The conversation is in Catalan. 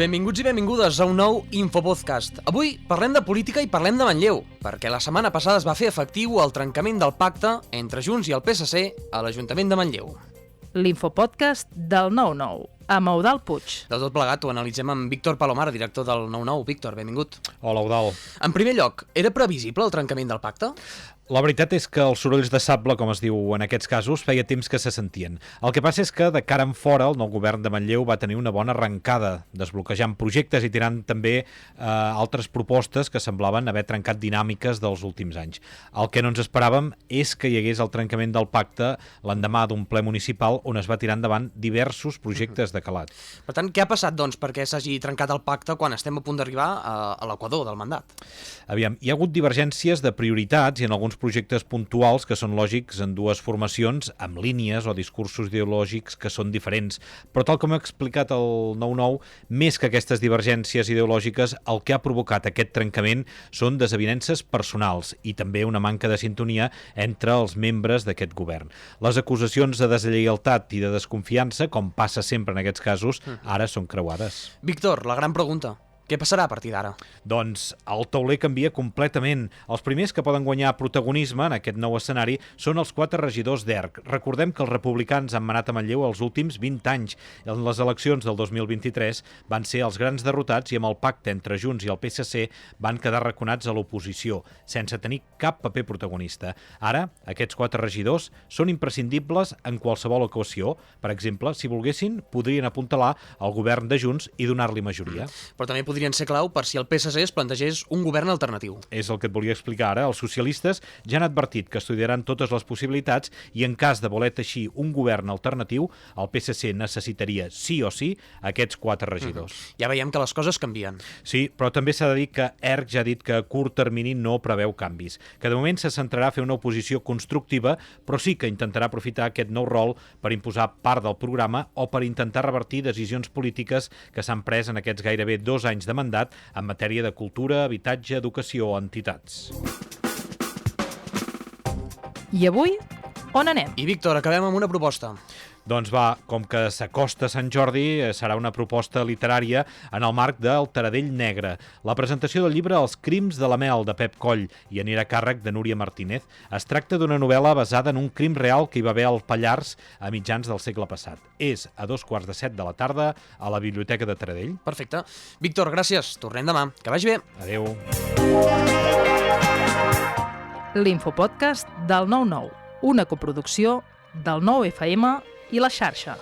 Benvinguts i benvingudes a un nou Infopodcast. Avui parlem de política i parlem de Manlleu, perquè la setmana passada es va fer efectiu el trencament del pacte entre Junts i el PSC a l'Ajuntament de Manlleu. L'Infopodcast del 9-9, amb Eudald Puig. De tot plegat ho analitzem amb Víctor Palomar, director del 9-9. Víctor, benvingut. Hola, Eudald. En primer lloc, era previsible el trencament del pacte? La veritat és que els sorolls de sable, com es diu en aquests casos, feia temps que se sentien. El que passa és que, de cara en fora, el nou govern de Manlleu va tenir una bona arrencada, desbloquejant projectes i tirant també altres propostes que semblaven haver trencat dinàmiques dels últims anys. El que no ens esperàvem és que hi hagués el trencament del pacte l'endemà d'un ple municipal on es va tirar endavant diversos projectes de calat. Per tant, què ha passat, doncs, perquè s'hagi trencat el pacte quan estem a punt d'arribar a l'equador del mandat? Aviam, hi ha hagut divergències de prioritats i en alguns projectes puntuals que són lògics en dues formacions amb línies o discursos ideològics que són diferents. Però tal com ha explicat el 9-9, més que aquestes divergències ideològiques, el que ha provocat aquest trencament són desavinences personals i també una manca de sintonia entre els membres d'aquest govern. Les acusacions de deslleialtat i de desconfiança, com passa sempre en aquests casos, ara són creuades. Víctor, la gran pregunta. Què passarà a partir d'ara? Doncs el tauler canvia completament. Els primers que poden guanyar protagonisme en aquest nou escenari són els 4 regidors d'ERC. Recordem que els republicans han manat a Manlleu els últims 20 anys. En les eleccions del 2023 van ser els grans derrotats i amb el pacte entre Junts i el PSC van quedar arraconats a l'oposició, sense tenir cap paper protagonista. Ara, aquests 4 regidors són imprescindibles en qualsevol ocasió. Per exemple, si volguessin, podrien apuntalar el govern de Junts i donar-li majoria. Però també podrien ser clau per si el PSC es plantegés un govern alternatiu. És el que et volia explicar ara. Els socialistes ja han advertit que estudiaran totes les possibilitats i en cas de voler teixir un govern alternatiu, el PSC necessitaria sí o sí aquests 4 regidors. Ja veiem que les coses canvien. Sí, però també s'ha de dir que ERC ja ha dit que a curt termini no preveu canvis, que de moment se centrarà a fer una oposició constructiva, però sí que intentarà aprofitar aquest nou rol per imposar part del programa o per intentar revertir decisions polítiques que s'han pres en aquests gairebé 2 anys de mandat en matèria de cultura, habitatge, educació o entitats. I avui, on anem? I Víctor, acabem amb una proposta. Doncs va, com que s'acosta Sant Jordi, serà una proposta literària en el marc del Taradell Negre. La presentació del llibre Els crims de la Mel, de Pep Coll, i anirà a càrrec de Núria Martínez. Es tracta d'una novel·la basada en un crim real que hi va haver al Pallars a mitjans del segle passat. És a 2:15 de la tarda a la Biblioteca de Taradell. Perfecte. Víctor, gràcies. Tornem demà. Que vagi bé. Adéu. L'Infopodcast del 9-9, una coproducció del 9FM i La Xarxa.